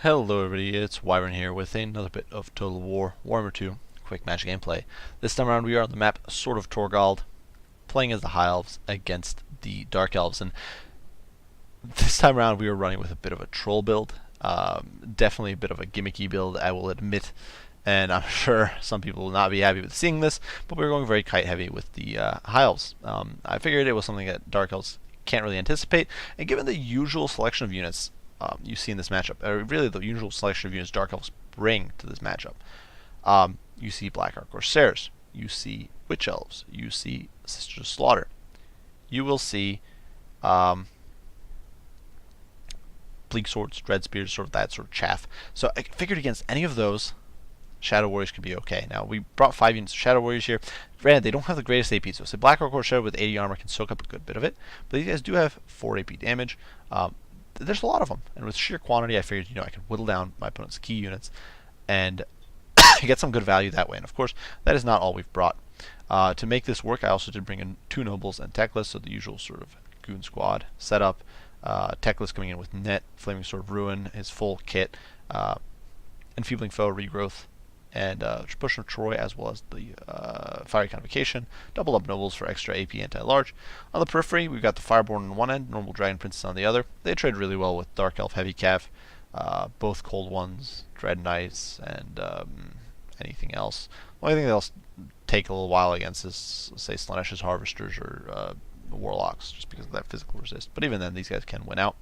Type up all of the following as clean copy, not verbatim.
Hello everybody, it's Wyvern here with another bit of Total War Warhammer 2 quick match gameplay. This time around we are on the map Sword of Torgald, playing as the High Elves against the Dark Elves, and this time around we are running with a bit of a troll build. Definitely a bit of a gimmicky build, I will admit, and I'm sure some people will not be happy with seeing this, but we're going very kite heavy with the High Elves. I figured it was something that Dark Elves can't really anticipate, and given the usual selection of units you see in this matchup, really the usual selection of units Dark Elves bring to this matchup. You see Black Ark Corsairs, you see Witch Elves, you see Sisters of Slaughter, you will see Bleak Swords, Dread Spears, sort of that sort of chaff. So I figured against any of those, Shadow Warriors could be okay. Now, we brought 5 units of Shadow Warriors here. Granted, they don't have the greatest AP, so say Black Ark Corsair with 80 armor can soak up a good bit of it, but these guys do have 4 AP damage. There's a lot of them, and with sheer quantity, I figured, I could whittle down my opponent's key units and get some good value that way. And of course, that is not all we've brought. To make this work, I also did bring in 2 nobles and Teclis, so the usual sort of goon squad setup. Teclis coming in with Net, Flaming Sword of Ruin, his full kit, Enfeebling Foe, Regrowth, and Push of Troy, as well as the Fiery Convocation. Double up nobles for extra AP anti-large. On the periphery, we've got the Fireborn on one end, normal Dragon Princess on the other. They trade really well with Dark Elf Heavy Cav, both Cold Ones, Dread Knights, and anything else. The only thing they'll take a little while against is, say, Slanesh's Harvesters or Warlocks, just because of that physical resist. But even then, these guys can win out.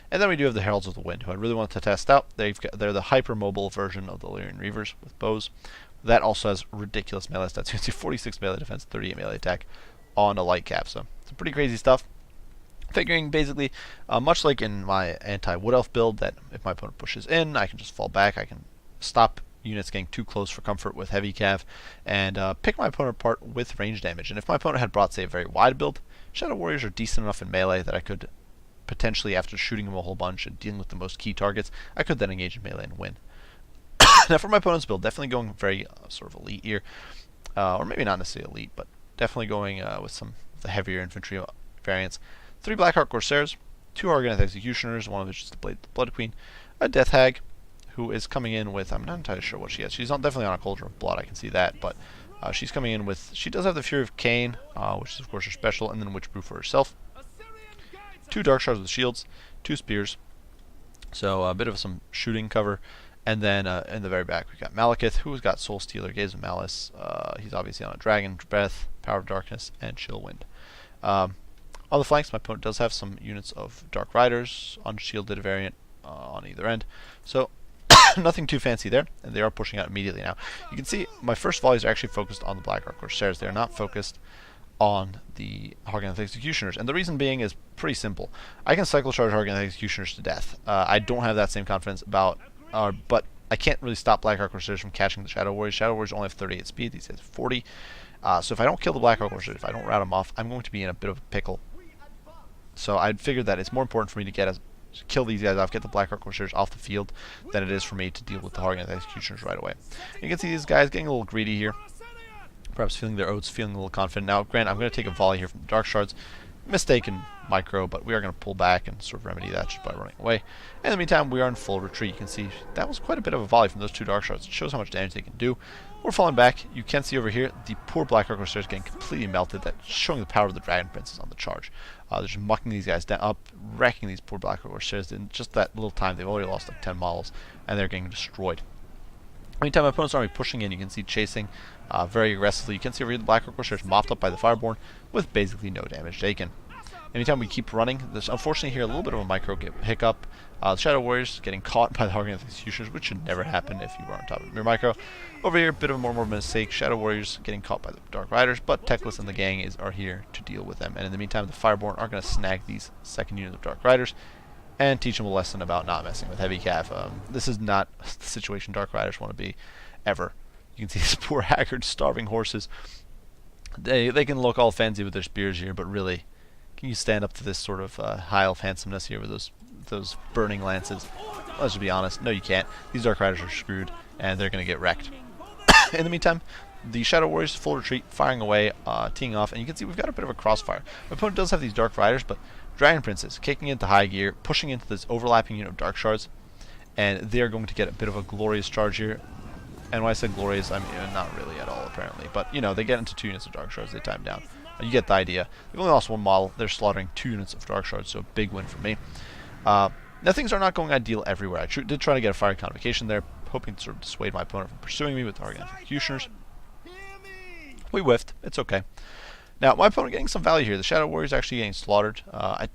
And then we do have the Heralds of the Wind, who I really wanted to test out. They're the hyper-mobile version of the Lyrian Reavers with bows. That also has ridiculous melee stats. You can see 46 melee defense, 38 melee attack on a light cap. So it's pretty crazy stuff. Figuring basically, much like in my anti-Wood Elf build, that if my opponent pushes in, I can just fall back. I can stop units getting too close for comfort with heavy cav, and pick my opponent apart with range damage. And if my opponent had brought, say, a very wide build, Shadow Warriors are decent enough in melee that I could potentially, after shooting them a whole bunch and dealing with the most key targets, I could then engage in melee and win. Now for my opponent's build, definitely going very sort of elite here, or maybe not necessarily elite, but definitely going with some of the heavier infantry variants. 3 Black Ark Corsairs, 2 Argonauth Executioners, one of which is the Blood Queen, a Death Hag, who is coming in with, I'm not entirely sure what she has. She's definitely on a Cauldron of Blood, I can see that, but she's coming in with, she does have the Fury of Cain, which is of course her special, and then Witch Brew for herself. 2 Dark Shards with shields, 2 spears, so a bit of some shooting cover. And then in the very back we've got Malekith, who's got Soul Stealer, Gaze of Malice. He's obviously on a Dragon Breath, Power of Darkness, and Chill Wind. On the flanks, my opponent does have some units of Dark Riders, unshielded variant on either end. So nothing too fancy there, and they are pushing out immediately now. You can see my first volleys are actually focused on the Black Ark Corsairs. They are not focused on the Argonauth Executioners, and the reason being is pretty simple. I can cycle charge Argonauth Executioners to death. I don't have that same confidence about, but I can't really stop Black Ark Corsairs from catching the Shadow Warriors. Shadow Warriors only have 38 speed, these guys have 40. So if I don't kill the Black Ark Corsairs, if I don't rout them off, I'm going to be in a bit of a pickle. So I'd figured that it's more important for me to kill these guys off, get the Black Ark Corsairs off the field, than it is for me to deal with the Argonauth Executioners right away. You can see these guys getting a little greedy here. Perhaps feeling their oats, feeling a little confident. Now, granted, I'm going to take a volley here from the Dark Shards. Mistake in micro, but we are going to pull back and sort of remedy that just by running away. In the meantime, we are in full retreat. You can see that was quite a bit of a volley from those 2 Dark Shards. It shows how much damage they can do. We're falling back. You can see over here the poor Black Ark Corsairs getting completely melted. That's showing the power of the Dragon Princess on the charge. They're just mucking these guys down, up, wrecking these poor Black Ark Corsairs. In just that little time, they've already lost like 10 models, and they're getting destroyed. Anytime my opponent's army pushing in, you can see chasing very aggressively. You can see over here the Black Ark Corsairs mopped up by the Fireborn with basically no damage taken. Anytime we keep running, there's unfortunately here a little bit of a micro hiccup. The Shadow Warriors getting caught by the Argonauth Executioners, which should never happen if you are on top of your micro. Over here, a bit of a more mistake. Shadow Warriors getting caught by the Dark Riders, but Teclis and the gang are here to deal with them. And in the meantime, the Fireborn are going to snag these second unit of Dark Riders and teach them a lesson about not messing with heavy cav. This is not the situation Dark Riders want to be, ever. You can see these poor haggard, starving horses. They can look all fancy with their spears here, but really, can you stand up to this sort of high elf handsomeness here with those burning lances? Let's just be honest. No, you can't. These Dark Riders are screwed, and they're going to get wrecked. In the meantime, the Shadow Warriors full retreat, firing away, teeing off, and you can see we've got a bit of a crossfire. My opponent does have these Dark Riders, but Dragon Princess kicking into high gear, pushing into this overlapping unit of Dark Shards, and they're going to get a bit of a glorious charge here. And when I said glorious, I mean not really at all apparently, but you know, they get into 2 units of dark shards, they time down. You get the idea. They've only lost 1 model, they're slaughtering 2 units of dark shards, so big win for me. Now things are not going ideal everywhere. I did try to get a fiery convocation there, hoping to sort of dissuade my opponent from pursuing me with target executioners. We whiffed, it's okay. Now, my opponent getting some value here. The Shadow Warrior is actually getting slaughtered.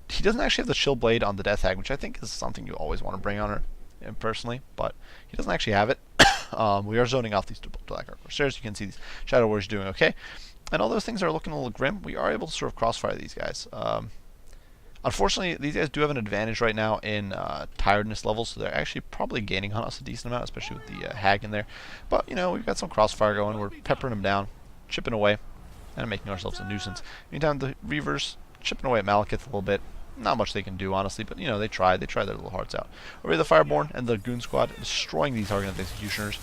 He doesn't actually have the Chill Blade on the Death Hag, which I think is something you always want to bring on her, personally, but he doesn't actually have it. We are zoning off these 2 Black Arc Corsairs. You can see these Shadow Warriors doing okay. And although things are looking a little grim, we are able to sort of crossfire these guys. Unfortunately, these guys do have an advantage right now in tiredness levels, so they're actually probably gaining on us a decent amount, especially with the Hag in there. But, you know, we've got some crossfire going. We're peppering them down, chipping away, and making ourselves a nuisance. Meantime, the Reavers chipping away at Malekith a little bit. Not much they can do, honestly, but, you know, they try their little hearts out. Over here, the Fireborn and the Goon Squad destroying these Target Executioners.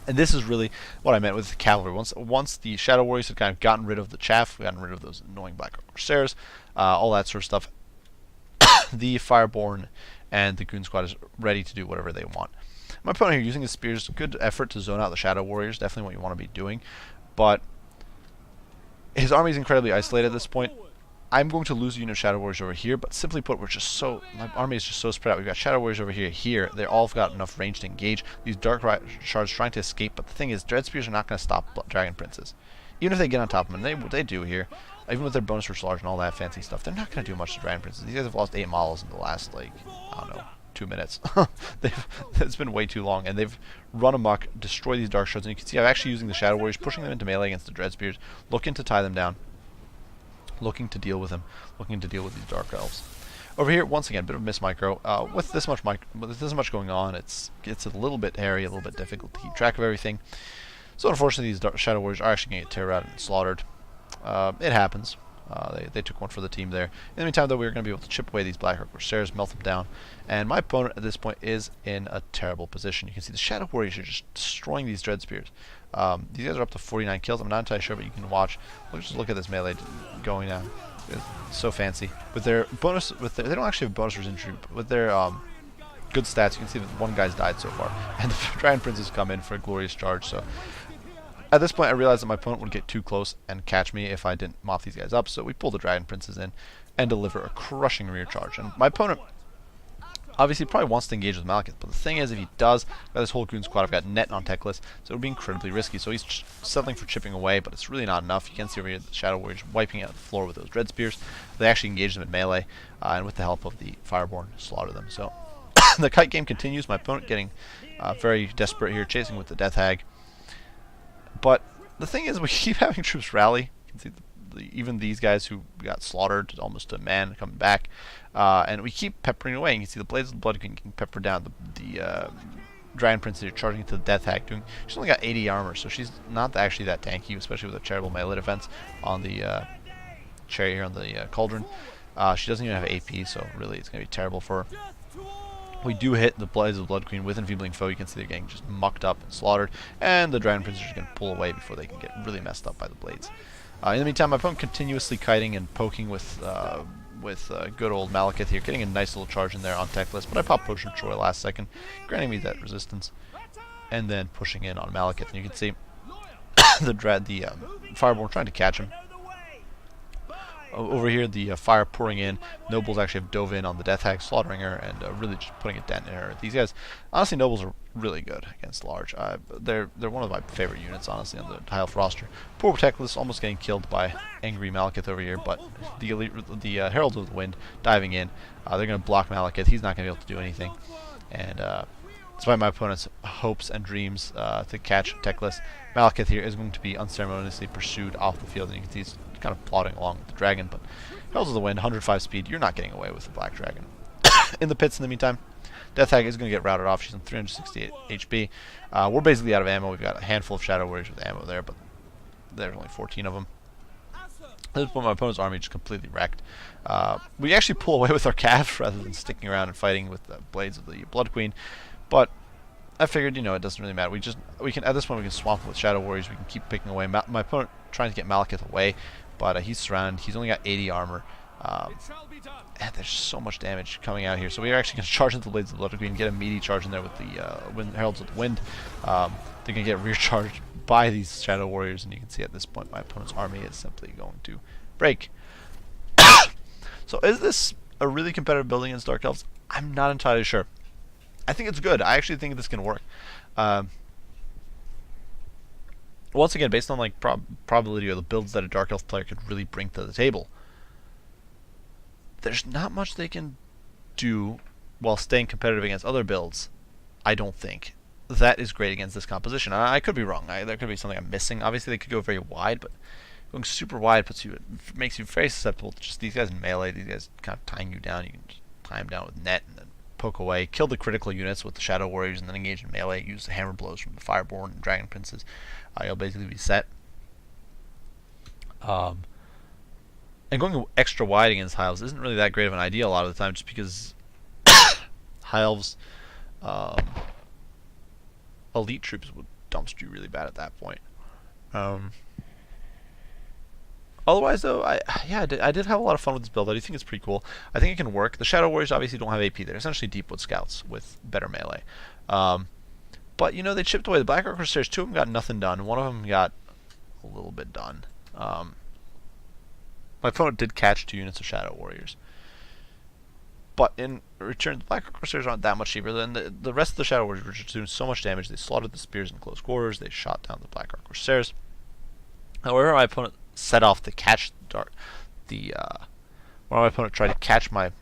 And this is really what I meant with the cavalry. Once the Shadow Warriors had kind of gotten rid of the chaff, gotten rid of those annoying Black Corsairs, all that sort of stuff, the Fireborn and the Goon Squad is ready to do whatever they want. My opponent here using his spears, good effort to zone out the Shadow Warriors, definitely what you want to be doing, but his army is incredibly isolated at this point. I'm going to lose a unit of Shadow Warriors over here, but simply put, my army is just so spread out. We've got Shadow Warriors over here. They all have got enough range to engage. These Dark Shards trying to escape, but the thing is, Dread Spears are not going to stop Dragon Princes. Even if they get on top of them, and they do here, even with their bonus for large and all that fancy stuff, they're not going to do much to Dragon Princes. These guys have lost 8 models in the last, like, I don't know, 2 minutes. It's been way too long, and they've run amok, destroyed these Dark Shards, and you can see I'm actually using the Shadow Warriors, pushing them into melee against the Dread Spears, looking to tie them down, looking to deal with them, looking to deal with these Dark Elves. Over here, once again, a bit of miss micro. With this much going on, it's a little bit hairy, a little bit difficult to keep track of everything. So unfortunately, these Shadow Warriors are actually going to get terrorized and slaughtered. It happens. They took one for the team there. In the meantime, though, we're going to be able to chip away these Black Arc Corsairs, melt them down, and my opponent at this point is in a terrible position. You can see the Shadow Warriors are just destroying these Dread Spears. These guys are up to 49 kills. I'm not entirely sure, but you can watch. Just look at this melee going down. It's so fancy. With their bonus, they don't actually have bonus injury, but with their good stats, you can see that one guy's died so far, and the Dragon Princes come in for a glorious charge. So at this point, I realized that my opponent would get too close and catch me if I didn't mop these guys up. So we pull the Dragon Princes in and deliver a crushing rear charge. And my opponent obviously probably wants to engage with Malekith, but the thing is, if he does, I've got this whole Goon Squad, I've got net on techless, so it would be incredibly risky. So he's settling for chipping away, but it's really not enough. You can see over here the Shadow Warriors wiping out the floor with those Dread Spears. They actually engage them in melee, and with the help of the Fireborn, slaughter them. So the kite game continues. My opponent getting very desperate here, chasing with the Death Hag. But the thing is, we keep having troops rally. You can see even these guys who got slaughtered almost a man coming back, and we keep peppering away. You can see the Blades of the Blood getting peppered down. The Dragon Prince here charging into the Death Hag. She's only got 80 armor, so she's not actually that tanky, especially with a terrible melee defense on the chariot here on the Cauldron. She doesn't even have AP, so really it's going to be terrible for her. We do hit the Blades of the Blood Queen with Enfeebling Foe. You can see they're getting just mucked up and slaughtered, and the Dragon Princes are going to pull away before they can get really messed up by the Blades. In the meantime, my opponent continuously kiting and poking with good old Malekith here, getting a nice little charge in there on techless, but I popped Potion of Troy last second, granting me that resistance, and then pushing in on Malekith, and you can see the Fireborn trying to catch him. Over here, the fire pouring in. Nobles actually have dove in on the Death Hag, slaughtering her, and really just putting a dent in her. These guys, honestly, Nobles are really good against large. They're one of my favorite units, honestly, on the High Elf roster. Poor Techless almost getting killed by angry Malekith over here, but the Heralds of the Wind diving in. They're going to block Malekith. He's not going to be able to do anything, and despite my opponent's hopes and dreams to catch Techless, Malekith here is going to be unceremoniously pursued off the field, and you can see he's kind of plodding along with the dragon, but Heralds of the Wind, 105 speed, you're not getting away with the Black Dragon. In the pits in the meantime, Death Hag is going to get routed off. She's on 368 HP. We're basically out of ammo. We've got a handful of Shadow Warriors with ammo there, but there's only 14 of them. At this point, my opponent's army just completely wrecked. We actually pull away with our calves rather than sticking around and fighting with the Blades of the Blood Queen, but I figured, you know, it doesn't really matter. We can at this point we can swamp with Shadow Warriors. We can keep picking away. My opponent trying to get Malekith away, but he's surrounded. He's only got 80 armor. Um, and there's so much damage coming out here. So we are actually going to charge into the Blades of Blood Queen and get a meaty charge in there with the Heralds of the Wind. They're going to get rear charged by these Shadow Warriors, and you can see at this point my opponent's army is simply going to break. So is this a really competitive building against Dark Elves? I'm not entirely sure. I think it's good. I actually think this can work. Once again, based on like probability or the builds that a Dark Elf player could really bring to the table, there's not much they can do while staying competitive against other builds, I don't think. That is great against this composition. I could be wrong. There could be something I'm missing. Obviously, they could go very wide, but going super wide makes you very susceptible to just these guys in melee. These guys kind of tying you down. You can just tie them down with net and then poke away. Kill the critical units with the Shadow Warriors and then engage in melee. Use the hammer blows from the Fireborn and Dragon Princes. You'll basically be set. And going extra wide against High Elves isn't really that great of an idea a lot of the time, just because High Elves elite troops would dumpster you really bad at that point. Otherwise, though, I did have a lot of fun with this build. I do think it's pretty cool. I think it can work. The Shadow Warriors obviously don't have AP. They're essentially Deepwood Scouts with better melee. But, you know, they chipped away. The Black Orc Crusaders, 2 of them got nothing done. 1 of them got a little bit done. My opponent did catch 2 units of Shadow Warriors. But in return, the Black Orc Crusaders aren't that much cheaper. Than the rest of the Shadow Warriors were just doing so much damage. They slaughtered the spears in close quarters. They shot down the Black Orc Crusaders. However, my opponent set off to catch when my opponent tried to catch my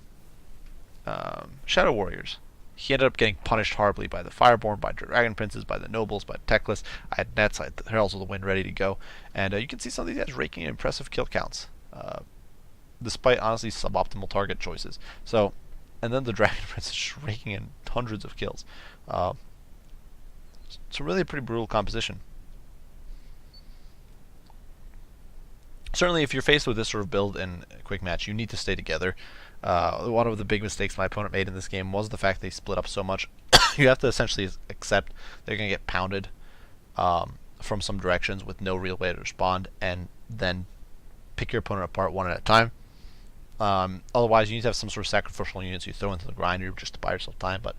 Shadow Warriors, he ended up getting punished horribly by the Fireborn, by Dragon Princes, by the Nobles, by Teclis. I had nets, I had the Heralds of the Wind ready to go, and you can see some of these guys raking in impressive kill counts, despite honestly suboptimal target choices. So, and then the Dragon Prince is just raking in hundreds of kills. It's really a pretty brutal composition. Certainly, if you're faced with this sort of build in a quick match, you need to stay together. One of the big mistakes my opponent made in this game was the fact they split up so much. You have to essentially accept they're going to get pounded from some directions with no real way to respond, and then pick your opponent apart one at a time. Otherwise, you need to have some sort of sacrificial units you throw into the grinder just to buy yourself time, but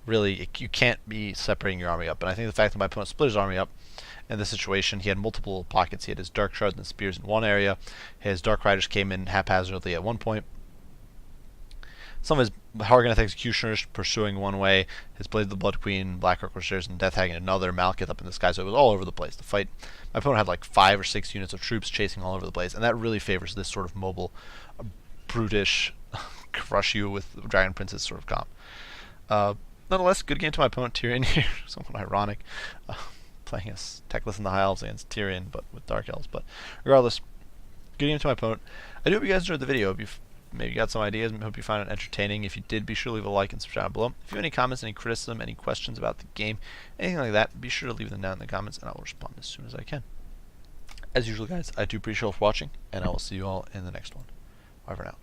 really, you can't be separating your army up. And I think the fact that my opponent split his army up in this situation, he had multiple pockets. He had his Dark Shards and Spears in one area. His Dark Riders came in haphazardly at one point. Some of his Hargoneth Executioners pursuing one way, his Blade of the Blood Queen, Black Orc Crusaders, and Death Hag in another, Malekith up in the sky, so it was all over the place. The fight, my opponent had like 5 or 6 units of troops chasing all over the place, and that really favors this sort of mobile, brutish, crush you with Dragon Princes sort of comp. Nonetheless, good game to my opponent Tyrion here. Somewhat ironic, playing as Teclis and the High Elves against Tyrion, but with Dark Elves. But regardless, good game to my opponent. I do hope you guys enjoyed the video. If you've maybe got some ideas, I hope you found it entertaining. If you did, be sure to leave a like and subscribe below. If you have any comments, any criticism, any questions about the game, anything like that, be sure to leave them down in the comments, and I will respond as soon as I can. As usual, guys, I do appreciate you all for watching, and I will see you all in the next one. Bye for now.